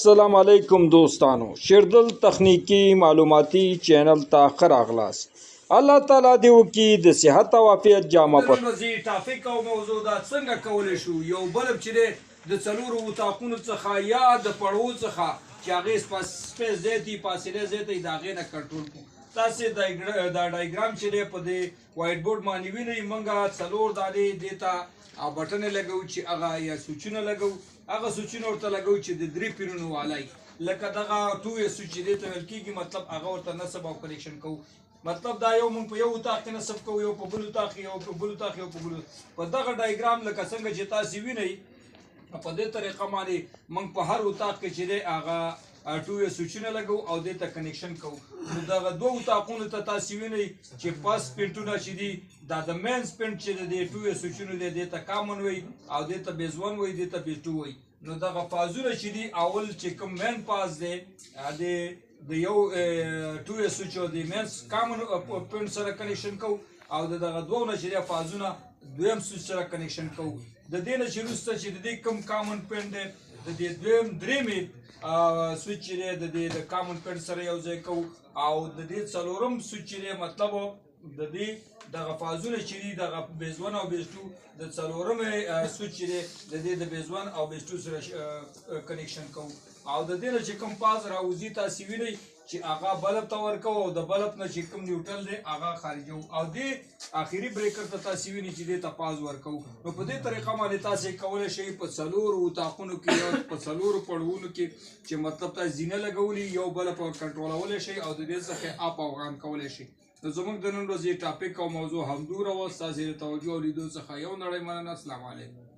السلام علیکم دوستانو شیردل تخنیکی معلوماتی چینل ته ښه راغلاست الله تعالی دې وکړي د صحت او عافیت جامه نن ورځې ټاپک او موضوع دا څنګه کولی شو یو بلب چې دی د څلورو اتاقونو څخه یا د پړو څخه چې هغې سپیس زیات وي فاصله زیاته وي د هغې نه کنټرول کړو تاسې دا ډایګرام چې دی په دې وایټ بورډ باندې وینئ موږ څلور دانې دې ته بټنې لګوو چې هغه یا سوچونه لګوو هغه سوچونه ورته لګوو چې د 3 پیرونو والی لکه دغه 2 سوچ چې دی ته ویل کېږي مطلب هغه ورته نصب او کنیکشن کوو مطلب دا یو مونږ په یو اتاق کې نصب کوو یو په بل اتاق کې یو په بل اتاق یو په بل په دغه ډایګرام لکه څنګه چې تاسې وینئ په دې طریقه باندې موږ په هر اتاق کې چې دی هغه 2 سوچونه لګو او دې ته کنیکشن کوو نو دغه دوه اتاقونو ته تاسې وینئ چې پس پینټونه چې دي دا د مینز پینټ چې دی 2 سوچونو دی دې ته کامن وي او دې ته بیز 1 وي دې ته بیز 2 وي نو دغه فازونه چې دي اول چې کوم مین پاس دی د یو 2 سوچ او د مینز کامن پینټ سره کنیکشن کوو او دغه دوه نه چې فازونه دویم سوچ سره کنیکشن کوو د دې نه چې وروسته چې د دې کوم کامن پینټ دی د دې دویم درېمې سوچ چې دی د دې د کامن پینټ سره یو ځای کوو او د دې څلورم سوچ چې دی مطلب د دې دغه فازونه چې دي دغه بیز 1 او بیز 2 د څلورمې سوچ چې دی د دې د بیز 1 او بیز 2 سره کنیکشن کوو او د دې نه چې کوم فاز راوځي تاسې وینئ چې هغه بلب ته ورکوو او د بلب نه چې کوم نیوټرل دی هغه خارجوو او دې آخري بریکر ته تاسې وینئ چې دې ته فاز ورکوو نو په دې طریقه باندې تاسې کولی شئ په څلورو اتاقونو کې یا په څلورو پړوونو کې چې مطلب تاسې زینه لګولي یو بلب کنټرولولی شئ او د دې څخه اپ او غان کولی شئ نو زموږ د نن ورځې ټاپک او موضوع همدومره وه ستاسې د توجه او لیدو څخه یو نړۍ مننه السلام علیکم